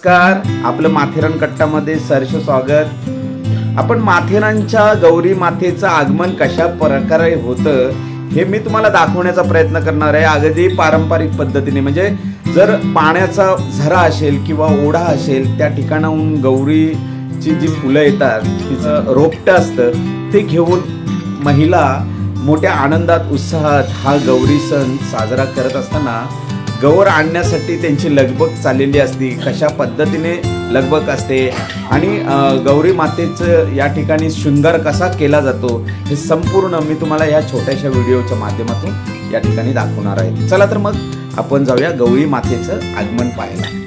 नमस्कार, आपलं माथेरान कट्टामध्ये सहर्ष स्वागत. आपण माथेरानच्या गौरी मातेचं आगमन कशा प्रकारे होतं हे मी तुम्हाला दाखवण्याचा प्रयत्न करणार आहे, अगदी पारंपरिक पद्धतीने. म्हणजे जर पाण्याचा झरा असेल किंवा ओढा असेल त्या ठिकाणाहून गौरीची जी फुलं येतात, तिचं रोपटं असतं, ते घेऊन महिला मोठ्या आनंदात उत्साहात हा गौरी सण साजरा करत असताना गौर आणण्यासाठी त्यांची लगबग चाललेली असते. कशा पद्धतीने लगबग असते आणि गौरी मातेचं या ठिकाणी शृंगार कसा केला जातो हे संपूर्ण मी तुम्हाला या छोट्याशा व्हिडिओच्या माध्यमातून या ठिकाणी दाखवणार आहे. चला तर मग आपण जाऊया गौरी मातेचं आगमन पाहायला.